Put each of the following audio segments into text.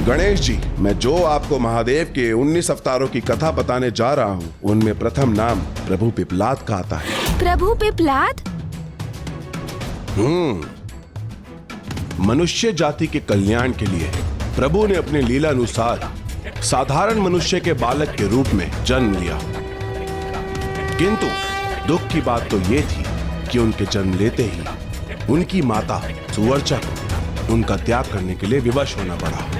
गणेश जी, मैं जो आपको महादेव के 19 अवतारों की कथा बताने जा रहा हूँ, उनमें प्रथम नाम प्रभु पिपलाद का आता है। प्रभु पिपलाद? मनुष्य जाति के कल्याण के लिए प्रभु ने अपने लीला अनुसार साधारण मनुष्य के बालक के रूप में जन्म लिया। किंतु दुख की बात तो ये थी कि उनके जन्म लेते ही उनकी माता सुवर्चा को उनका त्याग करने के लिए विवश होना पड़ा।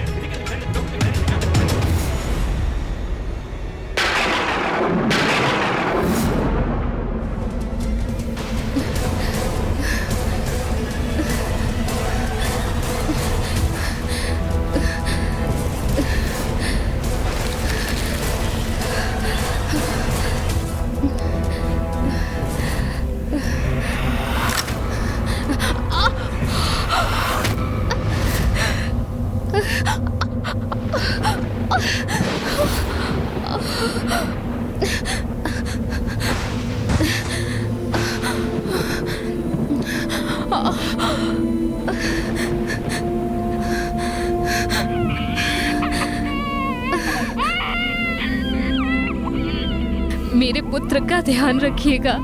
मेरे पुत्र का ध्यान रखिएगा।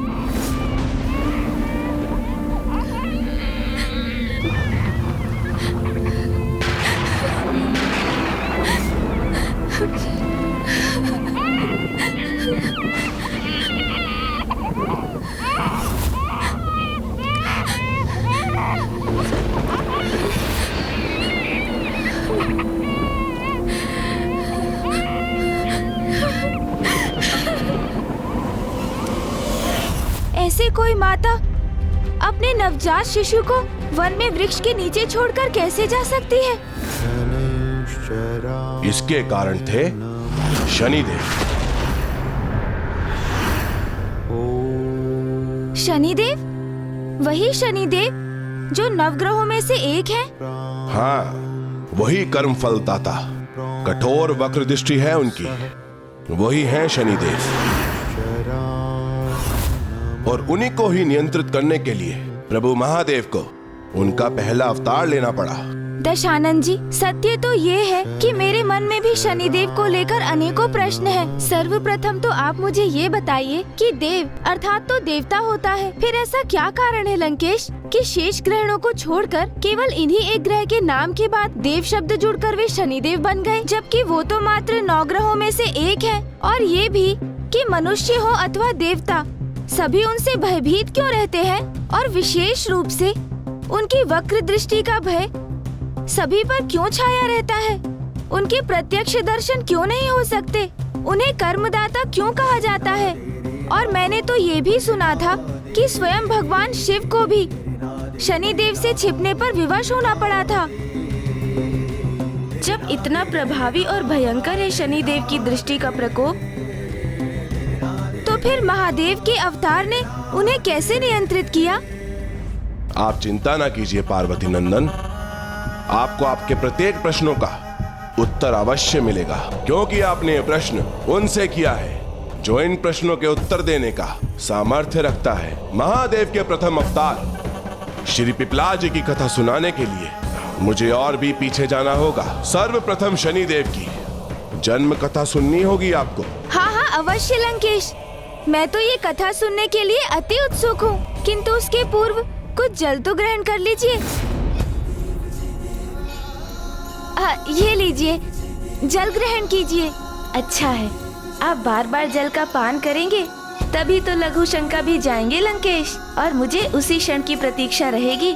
ऐसे कोई माता अपने नवजात शिशु को वन में वृक्ष के नीचे छोड़कर कैसे जा सकती है? इसके कारण थे शनिदेव। शनिदेव? वही शनिदेव जो नवग्रहों में से एक है? हाँ, वही कर्म फल दाता। कठोर वक्र दृष्टि है उनकी। वही है शनिदेव। और उन्हीं को ही नियंत्रित करने के लिए प्रभु महादेव को उनका पहला अवतार लेना पड़ा। दशानन जी, सत्य तो ये है कि मेरे मन में भी शनिदेव को लेकर अनेकों प्रश्न हैं। सर्वप्रथम तो आप मुझे ये बताइए कि देव अर्थात तो देवता होता है, फिर ऐसा क्या कारण है लंकेश कि शेष ग्रहों को छोड़कर केवल इन्हीं एक ग्रह के नाम के बाद देव शब्द जुड़कर वे शनिदेव बन गए, जबकि वो तो मात्र 9 ग्रहों में से एक है। और ये भी कि मनुष्य हो अथवा देवता, सभी उनसे भयभीत क्यों रहते हैं, और विशेष रूप से उनकी वक्र दृष्टि का भय सभी पर क्यों छाया रहता है? उनके प्रत्यक्ष दर्शन क्यों नहीं हो सकते? उन्हें कर्मदाता क्यों कहा जाता है? और मैंने तो ये भी सुना था कि स्वयं भगवान शिव को भी शनिदेव से छिपने पर विवश होना पड़ा था। जब इतना प्रभावी और भयंकर है शनिदेव की दृष्टि का प्रकोप, तो फिर महादेव के अवतार ने उन्हें कैसे नियंत्रित किया? आप चिंता ना कीजिए पार्वती नंदन, आपको आपके प्रत्येक प्रश्नों का उत्तर अवश्य मिलेगा, क्योंकि आपने ये प्रश्न उनसे किया है जो इन प्रश्नों के उत्तर देने का सामर्थ्य रखता है। महादेव के प्रथम अवतार श्री पिपलाद जी की कथा सुनाने के लिए मुझे और भी पीछे जाना होगा। सर्वप्रथम शनिदेव की जन्म कथा सुननी होगी आपको। हाँ हाँ अवश्य लंकेश, मैं तो ये कथा सुनने के लिए अति उत्सुक हूँ, किंतु उसके पूर्व कुछ जल तो ग्रहण कर लीजिए। ये लीजिए, जल ग्रहण कीजिए। अच्छा है, आप बार बार जल का पान करेंगे तभी तो लघु शंका भी जाएंगे लंकेश, और मुझे उसी क्षण की प्रतीक्षा रहेगी,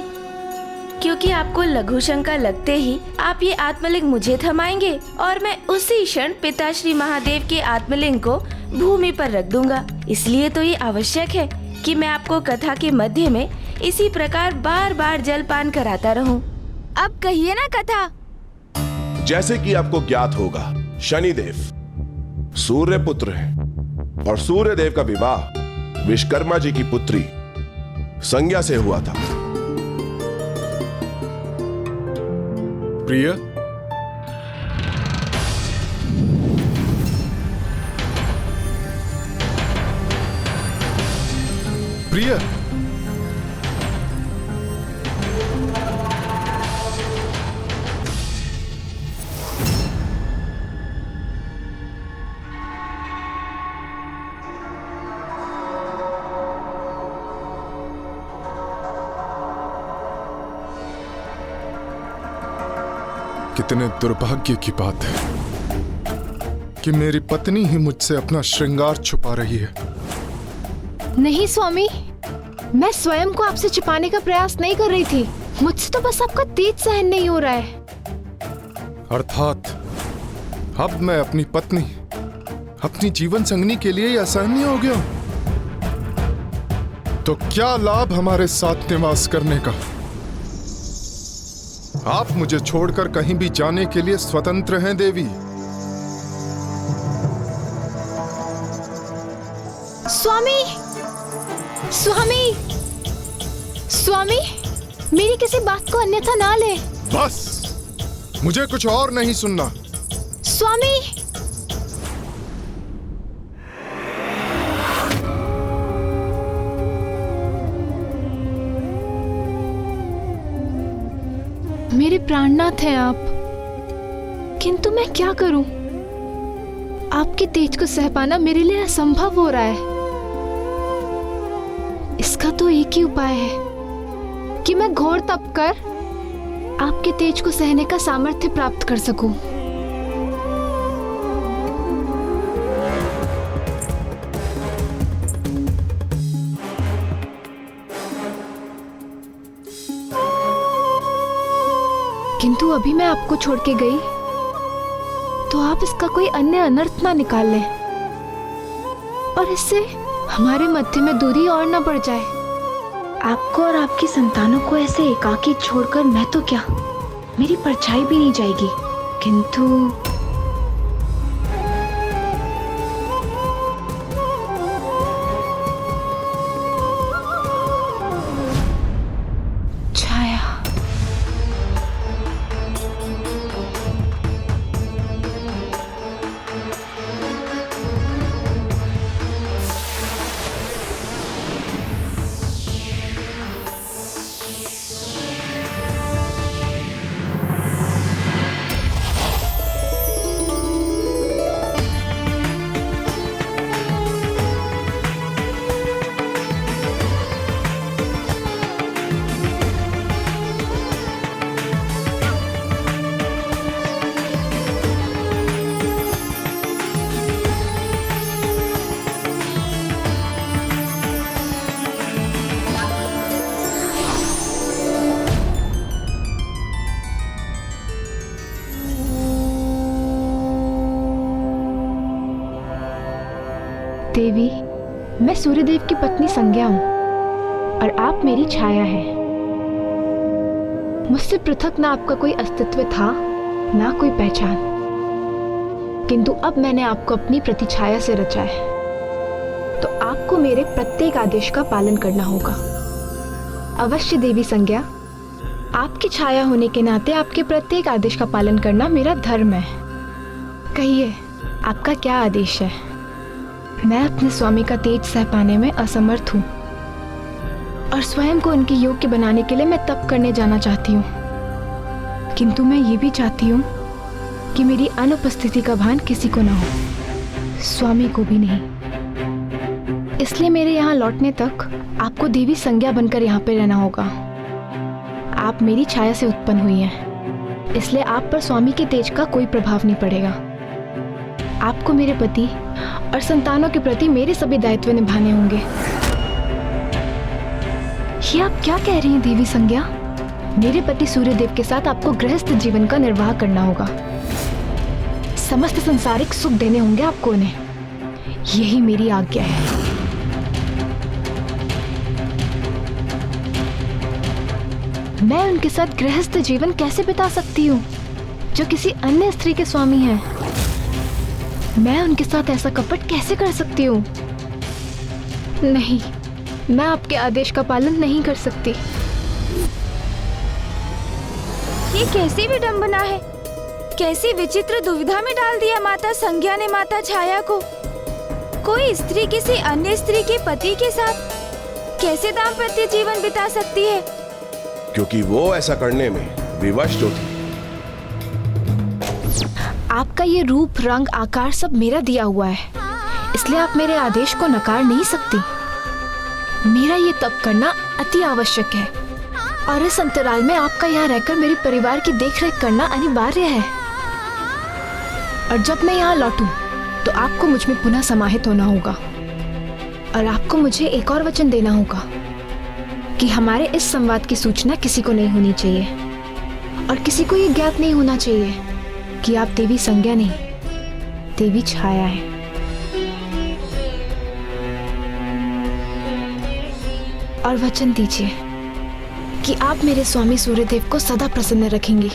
क्योंकि आपको लघु शंका लगते ही आप ये आत्मलिंग मुझे थमाएंगे और मैं उसी क्षण पिता श्री महादेव के आत्मलिंग को भूमि पर रख दूंगा। इसलिए तो ये आवश्यक है कि मैं आपको कथा के मध्य में इसी प्रकार बार बार जलपान कराता रहूं। अब कहिए ना कथा। जैसे कि आपको ज्ञात होगा, शनिदेव सूर्य पुत्र हैं और सूर्य देव का विवाह विश्वकर्मा जी की पुत्री संज्ञा से हुआ था। प्रिय, प्रिय, कितने दुर्भाग्य की बात है कि मेरी पत्नी ही मुझसे अपना श्रृंगार छुपा रही है। नहीं स्वामी, मैं स्वयं को आपसे छिपाने का प्रयास नहीं कर रही थी। मुझसे तो बस आपका तेज सहन नहीं हो रहा है। अर्थात अब मैं अपनी पत्नी, अपनी जीवन संगनी के लिए असहनीय हो गया। तो क्या लाभ हमारे साथ निवास करने का? आप मुझे छोड़कर कहीं भी जाने के लिए स्वतंत्र हैं देवी। स्वामी, स्वामी, स्वामी, मेरी किसी बात को अन्यथा ना ले। बस, मुझे कुछ और नहीं सुनना। स्वामी, मेरे प्राणनाथ हैं आप, किंतु मैं क्या करूं? आपके तेज को सह पाना मेरे लिए असंभव हो रहा है। इसका तो एक ही उपाय है कि मैं घोर तप कर आपके तेज को सहने का सामर्थ्य प्राप्त कर सकूं। किंतु अभी मैं आपको छोड़ के गई तो आप इसका कोई अन्य अनर्थ ना निकाल लें और इससे हमारे मध्य में दूरी और ना बढ़ जाए। आपको और आपकी संतानों को ऐसे एकाकी छोड़कर मैं तो क्या, मेरी परछाई भी नहीं जाएगी। किंतु छाया, देवी, मैं सूर्यदेव की पत्नी संज्ञा हूं और आप मेरी छाया हैं। मुझसे पृथक ना आपका कोई अस्तित्व था, ना कोई पहचान, किंतु अब मैंने आपको अपनी प्रतिछाया से रचा है, तो आपको मेरे प्रत्येक आदेश का पालन करना होगा। अवश्य देवी संज्ञा, आपकी छाया होने के नाते आपके प्रत्येक आदेश का पालन करना मेरा धर्म है। कहिए, आपका क्या आदेश है? मैं अपने स्वामी का तेज सह पाने में असमर्थ हूँ और स्वयं को उनके योग्य बनाने के लिए मैं तप करने जाना चाहती हूँ, किंतु मैं ये भी चाहती हूँ कि मेरी अनुपस्थिति का भान किसी को ना हो, स्वामी को भी नहीं। इसलिए मेरे यहाँ लौटने तक आपको देवी संज्ञा बनकर यहाँ पे रहना होगा। आप मेरी छाया से उत्पन्न हुई हैं, इसलिए आप पर स्वामी के तेज का कोई प्रभाव नहीं पड़ेगा। आपको मेरे पति और संतानों के प्रति मेरे सभी दायित्व निभाने होंगे। ये आप क्या कह रही हैं देवी संज्ञा? मेरे पति सूर्यदेव के साथ आपको गृहस्थ जीवन का निर्वाह करना होगा। समस्त संसारिक सुख देने होंगे आपको उन्हें। यही मेरी आज्ञा है। मैं उनके साथ गृहस्थ जीवन कैसे बिता सकती हूँ जो किसी अन्य स्त्री के स्वामी हैं? मैं उनके साथ ऐसा कपट कैसे कर सकती हूँ? नहीं, मैं आपके आदेश का पालन नहीं कर सकती। ये कैसी विडंबना है? कैसी विचित्र दुविधा में डाल दिया माता संज्ञा ने माता छाया को। कोई स्त्री किसी अन्य स्त्री के पति के साथ कैसे दाम्पत्य जीवन बिता सकती है? क्योंकि वो ऐसा करने में विवश जो थी। आपका ये रूप, रंग, आकार सब मेरा दिया हुआ है, इसलिए आप मेरे आदेश को नकार नहीं सकती। मेरा ये तप करना अति आवश्यक है, और इस अंतराल में आपका यहाँ रहकर मेरे परिवार की देखरेख करना अनिवार्य है। और जब मैं यहाँ लौटूं, तो आपको मुझ में पुनः समाहित होना होगा और आपको मुझे एक और वचन देना होगा कि हमारे इस संवाद की सूचना किसी को नहीं होनी चाहिए और किसी को ये ज्ञात नहीं होना चाहिए कि आप देवी संज्ञा नहीं, देवी छाया है। और वचन दीजिए कि आप मेरे स्वामी सूर्यदेव को सदा प्रसन्न रखेंगी।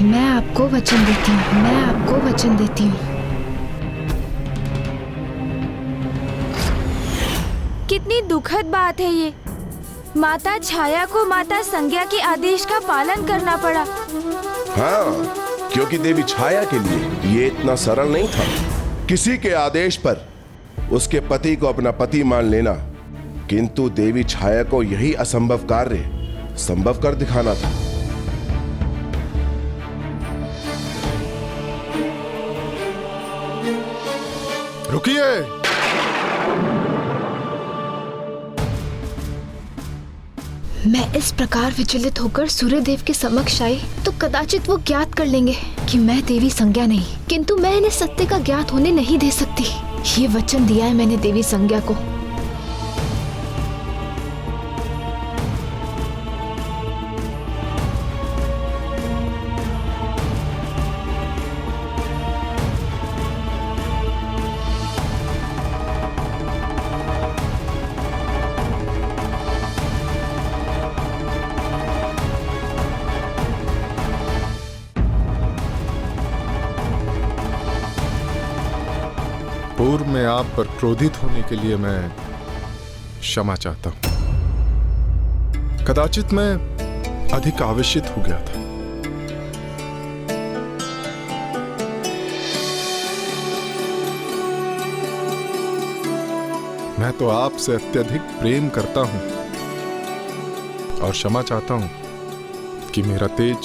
मैं आपको वचन देती हूँ, मैं आपको वचन देती हूँ। कितनी दुखद बात है ये। माता छाया को माता संज्ञा के आदेश का पालन करना पड़ा। हाँ, क्योंकि देवी छाया के लिए ये इतना सरल नहीं था। किसी के आदेश पर उसके पति को अपना पति मान लेना, किंतु देवी छाया को यही असंभव कार्य संभव कर दिखाना था। रुकिए। मैं इस प्रकार विचलित होकर सूर्यदेव के समक्ष आई तो कदाचित वो ज्ञात कर लेंगे कि मैं देवी संज्ञा नहीं, किंतु मैं इन्हें सत्य का ज्ञात होने नहीं दे सकती। ये वचन दिया है मैंने देवी संज्ञा को। पूर्व में आप पर क्रोधित होने के लिए मैं क्षमा चाहता हूं। कदाचित मैं अधिक आवेशित हो गया था। मैं तो आपसे अत्यधिक प्रेम करता हूं और क्षमा चाहता हूं कि मेरा तेज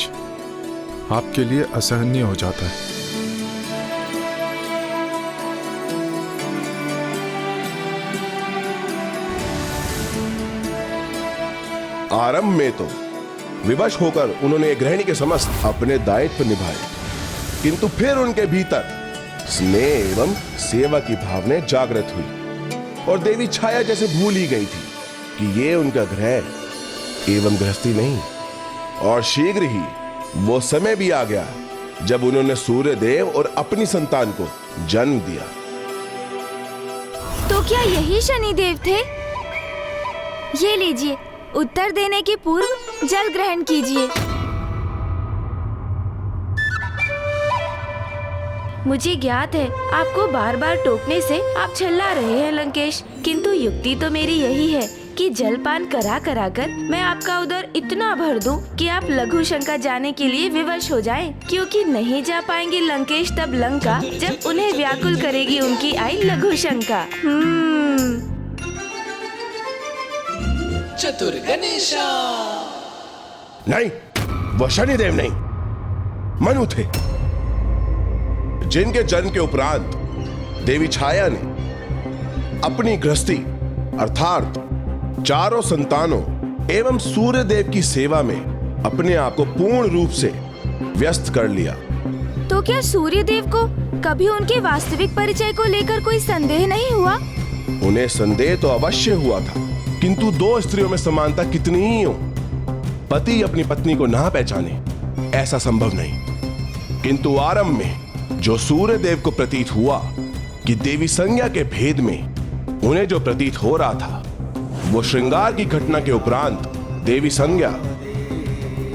आपके लिए असहनीय हो जाता है। आरंभ में तो विवश होकर उन्होंने गृहिणी के समस्त अपने दायित्व निभाए, किंतु फिर उनके भीतर स्नेह एवं सेवा की भावना जागृत हुई और देवी छाया जैसे भूल ही गई थी कि ये उनका गृह एवं गृहस्थी नहीं। और शीघ्र ही वो समय भी आ गया जब उन्होंने सूर्यदेव और अपनी संतान को जन्म दिया। तो क्या यही शनिदेव थे? ये लीजिए, उत्तर देने के पूर्व जल ग्रहण कीजिए। मुझे ज्ञात है आपको बार बार टोकने से आप छल्ला रहे हैं लंकेश, किंतु युक्ति तो मेरी यही है कि जलपान करा करा कर मैं आपका उदर इतना भर दूं कि आप लघु शंका जाने के लिए विवश हो जाएं, क्योंकि नहीं जा पाएंगे लंकेश तब लंका जब उन्हें व्याकुल करेगी उनकी आई लघु शंका। चतुर गणेशा। नहीं, वह शनिदेव नहीं, मनु थे, जिनके जन्म के उपरांत देवी छाया ने अपनी गृहस्थी अर्थात चारों संतानों एवं सूर्यदेव की सेवा में अपने आप को पूर्ण रूप से व्यस्त कर लिया। तो क्या सूर्यदेव को कभी उनके वास्तविक परिचय को लेकर कोई संदेह नहीं हुआ? उन्हें संदेह तो अवश्य हुआ था, किंतु दो स्त्रियों में समानता कितनी ही हो, पति अपनी पत्नी को ना पहचाने ऐसा संभव नहीं। किंतु आरंभ में जो सूर्यदेव को प्रतीत हुआ कि देवी संज्ञा के भेद में उन्हें जो प्रतीत हो रहा था, वो श्रृंगार की घटना के उपरांत देवी संज्ञा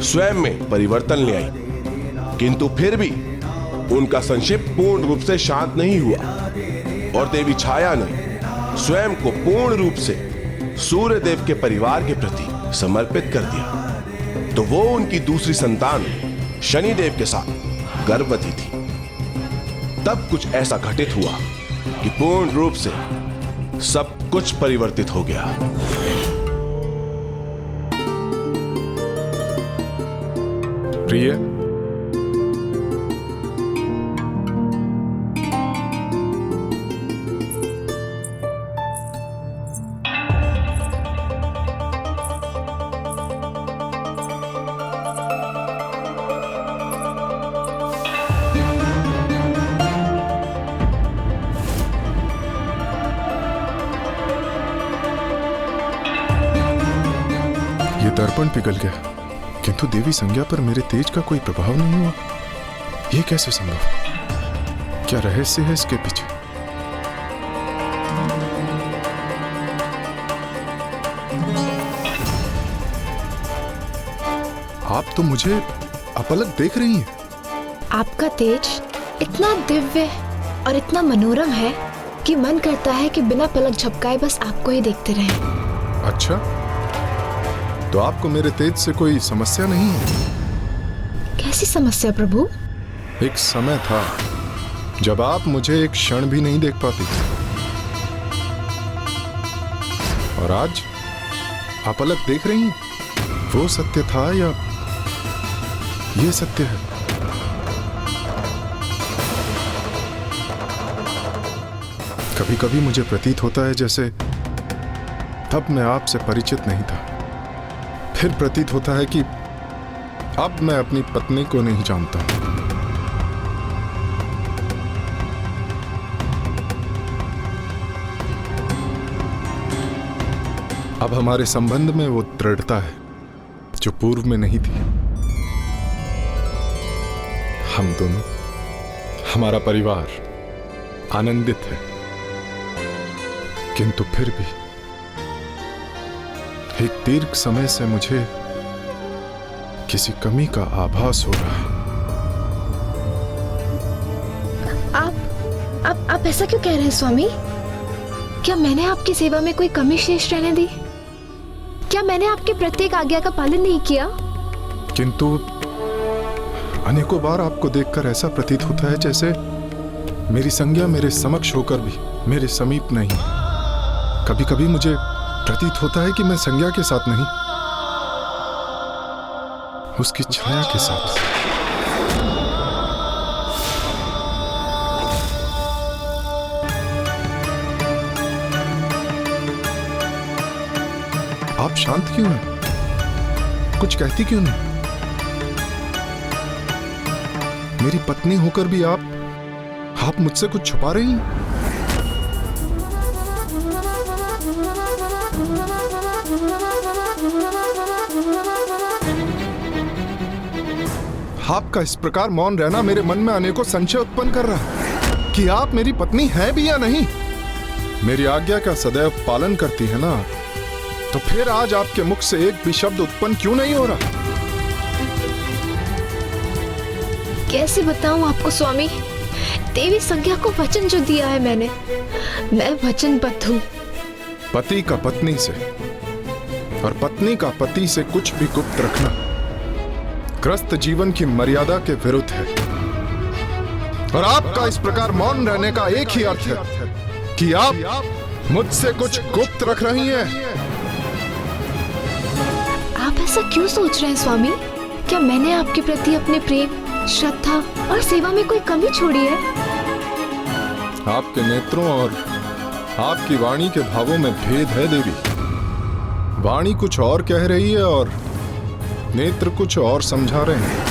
स्वयं में परिवर्तन ले आई, किंतु फिर भी उनका संक्षिप्त पूर्ण रूप से शांत नहीं हुआ और देवी छाया ने स्वयं को पूर्ण रूप से सूर्यदेव के परिवार के प्रति समर्पित कर दिया। तो वो उनकी दूसरी संतान शनिदेव के साथ गर्भवती थी। तब कुछ ऐसा घटित हुआ कि पूर्ण रूप से सब कुछ परिवर्तित हो गया। प्रिय, दर्पण पिघल गया, किंतु देवी संज्ञा पर मेरे तेज का कोई प्रभाव नहीं हुआ। ये कैसे संभव? क्या रहस्य है इसके पीछे? आप तो मुझे अपलक देख रही हैं। आपका तेज इतना दिव्य और इतना मनोरम है कि मन करता है कि बिना पलक झपकाए बस आपको ही देखते रहें। अच्छा, तो आपको मेरे तेज से कोई समस्या नहीं है? कैसी समस्या प्रभु? एक समय था जब आप मुझे एक क्षण भी नहीं देख पाती थी, और आज आप अलग देख रही हैं। वो सत्य था या ये सत्य है? कभी कभी मुझे प्रतीत होता है जैसे तब मैं आपसे परिचित नहीं था, फिर प्रतीत होता है कि अब मैं अपनी पत्नी को नहीं जानता। अब हमारे संबंध में वो दृढ़ता है जो पूर्व में नहीं थी। हम दोनों, हमारा परिवार आनंदित है, किंतु फिर भी एक दीर्घ समय से मुझे किसी कमी का आभास हो रहा है। आप ऐसा क्यों कह रहे हैं स्वामी? क्या मैंने आपकी सेवा में कोई कमी शेष रहने दी? क्या मैंने आपकी प्रत्येक आज्ञा का पालन नहीं किया? किंतु अनेकों बार आपको देखकर ऐसा प्रतीत होता है जैसे मेरी संज्ञा मेरे समक्ष होकर भी मेरे समीप नहीं। कभी कभी मुझे प्रतीत होता है कि मैं संज्ञा के साथ नहीं, उसकी छाया के साथ। आप शांत क्यों हैं? कुछ कहती क्यों नहीं? मेरी पत्नी होकर भी आप मुझसे कुछ छुपा रही हैं? आपका इस प्रकार मौन रहना मेरे मन में अनेकों संशय उत्पन्न कर रहा है कि आप मेरी पत्नी हैं भी या नहीं। मेरी आज्ञा का सदैव पालन करती है ना, तो फिर आज आपके मुख से एक भी शब्द उत्पन्न क्यों नहीं हो रहा? कैसे बताऊं आपको स्वामी? देवी संज्ञा को वचन जो दिया है मैंने, मैं वचनबद्ध हूं। पति का पत्नी से और पत्नी का पति से कुछ भी गुप्त रखना ग्रस्त जीवन की मर्यादा के विरुद्ध है। और आपका इस प्रकार मौन रहने का एक ही अर्थ है कि आप मुझसे कुछ गुप्त रख रही हैं। आप ऐसा क्यों सोच रहे हैं स्वामी? क्या मैंने आपके प्रति अपने प्रेम, श्रद्धा और सेवा में कोई कमी छोड़ी है? आपके नेत्रों और आपकी वाणी के भावों में भेद है देवी। वाणी कुछ और कह रही है और नेत्र कुछ और समझा रहे हैं।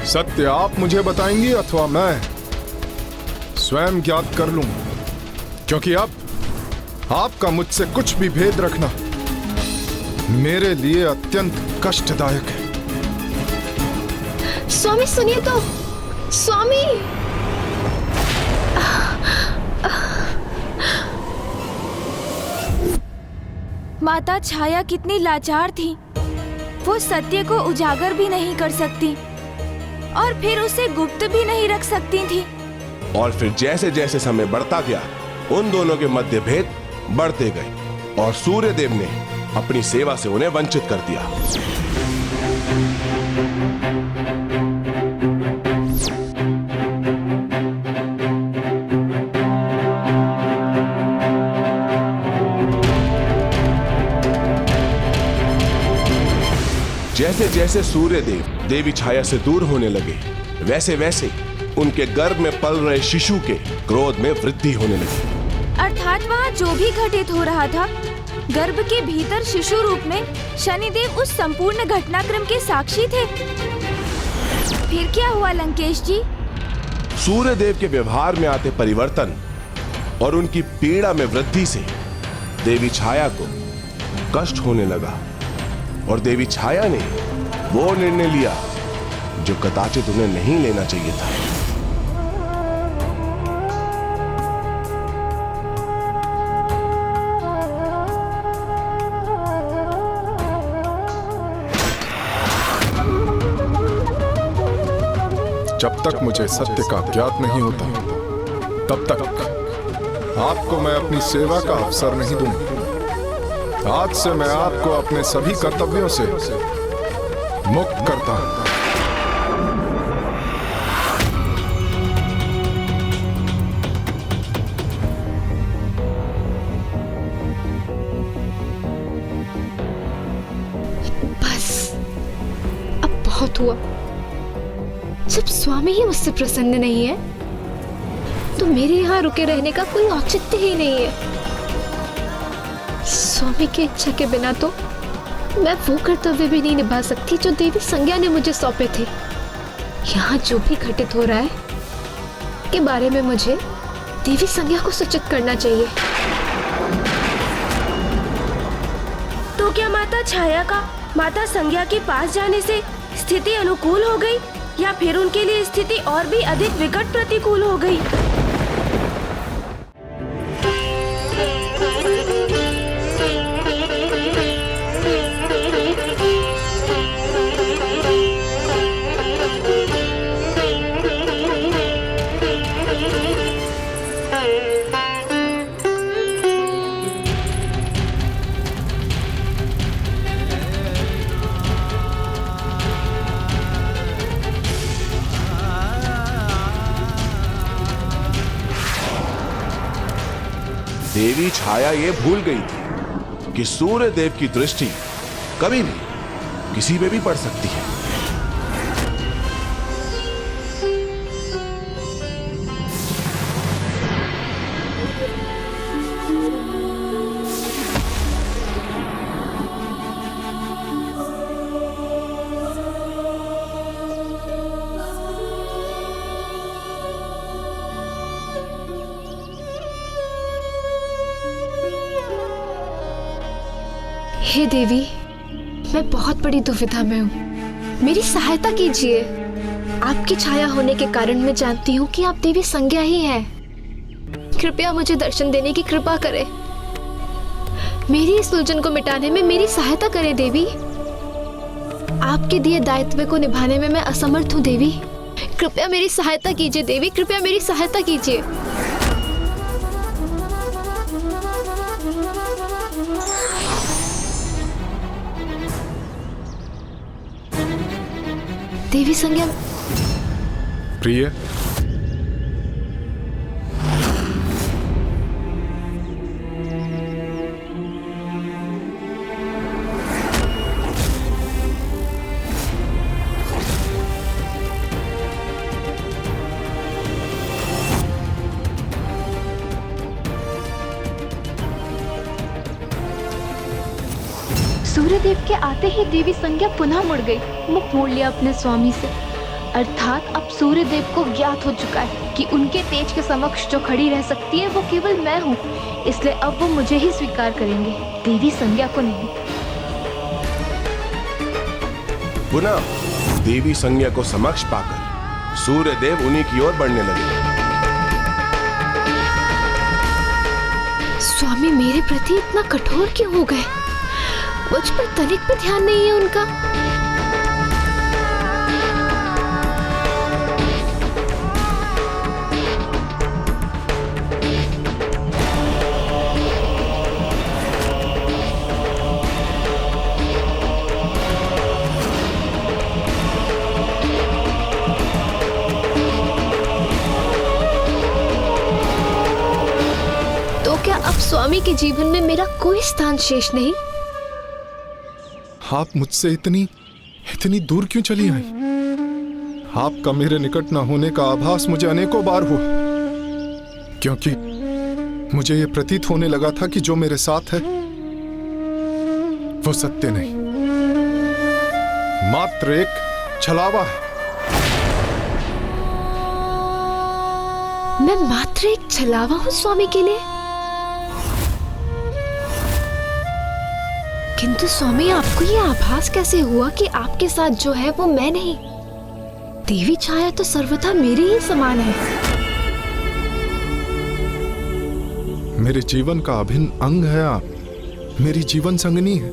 सत्य आप मुझे बताएंगी अथवा मैं स्वयं ज्ञात कर लूं, क्योंकि अब आपका मुझसे कुछ भी भेद रखना मेरे लिए अत्यंत कष्टदायक है। स्वामी सुनिए तो, स्वामी। माता छाया कितनी लाचार थी। वो सत्य को उजागर भी नहीं कर सकती और फिर उसे गुप्त भी नहीं रख सकती थी। और फिर जैसे जैसे समय बढ़ता गया, उन दोनों के मध्य भेद बढ़ते गए और सूर्य देव ने अपनी सेवा से उन्हें वंचित कर दिया। जैसे जैसे सूर्य देव देवी छाया से दूर होने लगे, वैसे वैसे उनके गर्भ में पल रहे शिशु के क्रोध में वृद्धि होने लगी। अर्थात वहाँ जो भी घटित हो रहा था, गर्भ के भीतर शिशु रूप में शनिदेव उस संपूर्ण घटनाक्रम के साक्षी थे। फिर क्या हुआ लंकेश जी? सूर्य देव के व्यवहार में आते परिवर्तन और उनकी पीड़ा में वृद्धि से देवी छाया को कष्ट होने लगा और देवी छाया ने वो निर्णय लिया जो कदाचित उन्हें नहीं लेना चाहिए था। जब तक मुझे सत्य का ज्ञात नहीं होता तब तक आपको मैं अपनी सेवा का अवसर नहीं दूंगा। आज से मैं आपको अपने सभी कर्तव्यों से मुक्त करता हूं। बस अब बहुत हुआ। जब स्वामी ही मुझसे प्रसन्न नहीं है तो मेरे यहाँ रुके रहने का कोई औचित्य ही नहीं है। स्वामी की इच्छा के बिना तो मैं वो कर्तव्य भी नहीं निभा सकती जो देवी संज्ञा ने मुझे सौंपे थे। यहाँ जो भी घटित हो रहा है के बारे में मुझे देवी संज्ञा को सूचित करना चाहिए। तो क्या माता छाया का माता संज्ञा के पास जाने से स्थिति अनुकूल हो गई या फिर उनके लिए स्थिति और भी अधिक विकट प्रतिकूल हो गई? देवी छाया ये भूल गई थी कि सूर्य देव की दृष्टि कभी भी किसी पे भी पड़ सकती है। हे देवी, मैं बहुत बड़ी दुविधा में हूँ, मेरी सहायता कीजिए। आपकी छाया होने के कारण मैं जानती हूँ कि आप देवी संज्ञा ही हैं। कृपया मुझे दर्शन देने की कृपा करें। मेरी इस उलझन को मिटाने में मेरी सहायता करें देवी। आपके दिए दायित्व को निभाने में मैं असमर्थ हूँ देवी। कृपया मेरी सहायता कीजिए देवी, कृपया मेरी सहायता कीजिए। देवी संज्ञा। प्रिय, सूर्यदेव के आते ही देवी संज्ञा पुनः मुड़ गई, मुख मोड़ लिया अपने स्वामी से। अर्थात अब सूर्यदेव को ज्ञात हो चुका है कि उनके तेज के समक्ष जो खड़ी रह सकती है वो केवल मैं हूँ, इसलिए अब वो मुझे ही स्वीकार करेंगे, देवी संज्ञा को नहीं। पुनः देवी संज्ञा को समक्ष पाकर सूर्यदेव उन्हीं की ओर बढ़ने लगे। स्वामी मेरे प्रति इतना कठोर क्यों हो गए? मुझ पर तनिक भी ध्यान नहीं है उनका। तो क्या अब स्वामी के जीवन में मेरा कोई स्थान शेष नहीं? आप मुझसे इतनी दूर क्यों चली आई? आपका मेरे निकट न होने का आभास मुझे अनेकों बार हुआ, क्योंकि मुझे यह प्रतीत होने लगा था कि जो मेरे साथ है वो सत्य नहीं, मात्र एक छलावा है। मैं मात्र एक छलावा हूँ स्वामी के लिए? किंतु स्वामी, आपको ये आभास कैसे हुआ कि आपके साथ जो है वो मैं नहीं? देवी छाया तो सर्वथा मेरी ही समान है। मेरे जीवन का अभिन्न अंग है आप, मेरी जीवन संगनी है।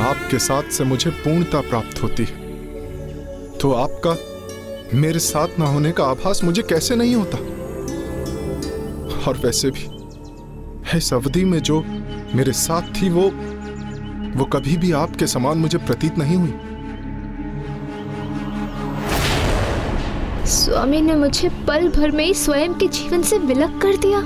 आपके साथ से मुझे पूर्णता प्राप्त होती है, तो आपका मेरे साथ ना होने का आभास मुझे कैसे नहीं होता? और वैसे भी इस अवधि में जो मेरे साथ थी वो कभी भी आपके समान मुझे प्रतीत नहीं हुई। स्वामी ने मुझे पल भर में ही स्वयं के जीवन से विलग कर दिया।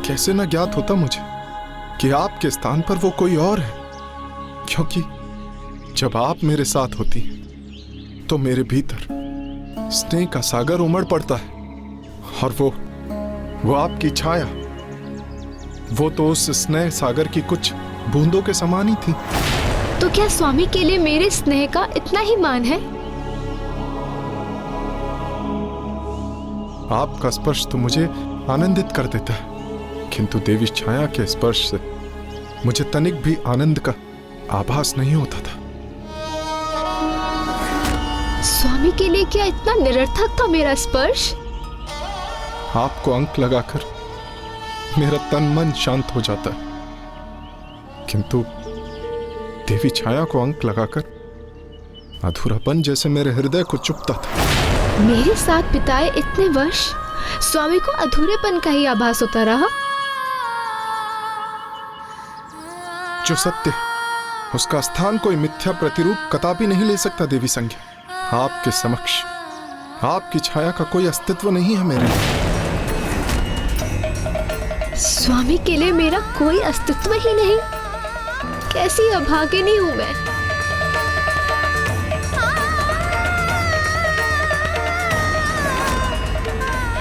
कैसे न ज्ञात होता मुझे कि आपके स्थान पर वो कोई और है, क्योंकि जब आप मेरे साथ होती तो मेरे भीतर स्नेह का सागर उमड़ पड़ता है। और वो आपकी छाया, वो तो उस स्नेह सागर की कुछ बूंदों के समान ही थी। तो क्या स्वामी के लिए मेरे स्नेह का इतना ही मान है? आपका स्पर्श तो मुझे आनंदित कर देता है, किंतु देवी छाया के स्पर्श से मुझे तनिक भी आनंद का आभास नहीं होता था। स्वामी के लिए क्या इतना निरर्थक था मेरा स्पर्श? आपको अंक लगाकर मेरा तन मन शांत हो जाता है, किंतु देवी छाया को अंक लगाकर अधूरापन जैसे मेरे हृदय को चुभता था। मेरे साथ बिताए इतने वर्ष स्वामी को अधूरेपन का ही आभास होता रहा। जो सत्य उसका स्थान कोई मिथ्या प्रतिरूप कदापि नहीं ले सकता देवी संज्ञा। आपके समक्ष आपकी छाया का कोई अस्तित्व नहीं है मेरे लिए। स्वामी के लिए मेरा कोई अस्तित्व ही नहीं। कैसी अभागिनी हूं मैं।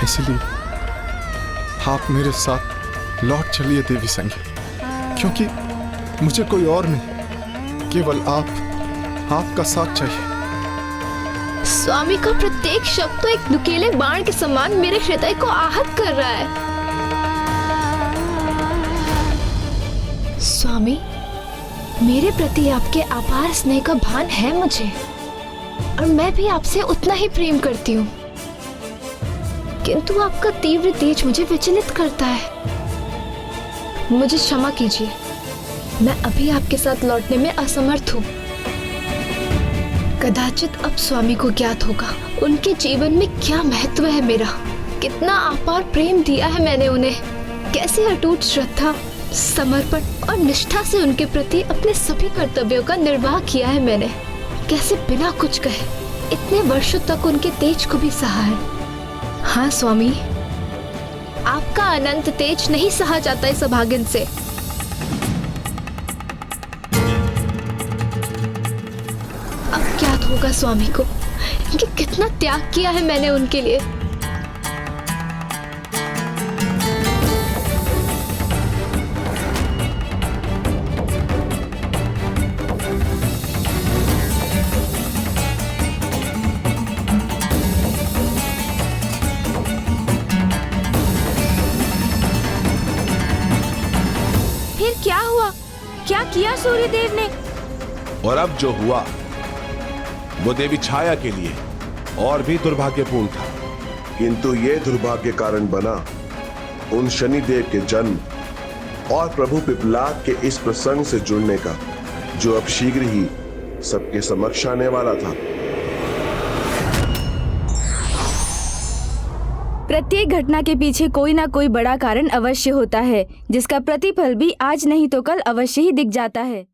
इसलिए आप मेरे साथ लौट चलिए देवी संज्ञा, क्योंकि मुझे कोई और नहीं, केवल आपका साथ चाहिए। स्वामी का प्रत्येक शब्द तो एक नुकीले बाण के समान मेरे हृदय को आहत कर रहा है। स्वामी, मेरे प्रति आपके अपार स्नेह का भान है मुझे, और मैं भी आपसे उतना ही प्रेम करती हूँ, किंतु आपका तीव्र तेज मुझे विचलित करता है। मुझे क्षमा कीजिए, मैं अभी आपके साथ लौटने में असमर्थ हूँ। कदाचित अब स्वामी को ज्ञात होगा उनके जीवन में क्या महत्व है मेरा, कितना अपार प्रेम दिया है मैंने उन्हें, कैसे अटूट श्रद्धा, समर्पण और निष्ठा से उनके प्रति अपने सभी कर्तव्यों का निर्वाह किया है मैंने, कैसे बिना कुछ कहे इतने वर्षों तक उनके तेज को भी सहा है। हाँ स्वामी, आपका अनंत तेज नहीं सहा जाता इस अभागिन से। अब ज्ञात होगा स्वामी को कि कितना त्याग किया है मैंने उनके लिए। फिर क्या हुआ? क्या किया सूर्यदेव ने? और अब जो हुआ वो देवी छाया के लिए और भी दुर्भाग्यपूर्ण था, किंतु ये दुर्भाग्य कारण बना उन शनिदेव के जन्म और प्रभु पिपलाद के इस प्रसंग से जुड़ने का, जो अब शीघ्र ही सबके समक्ष आने वाला था। प्रत्येक घटना के पीछे कोई ना कोई बड़ा कारण अवश्य होता है, जिसका प्रतिफल भी आज नहीं तो कल अवश्य ही दिख जाता है।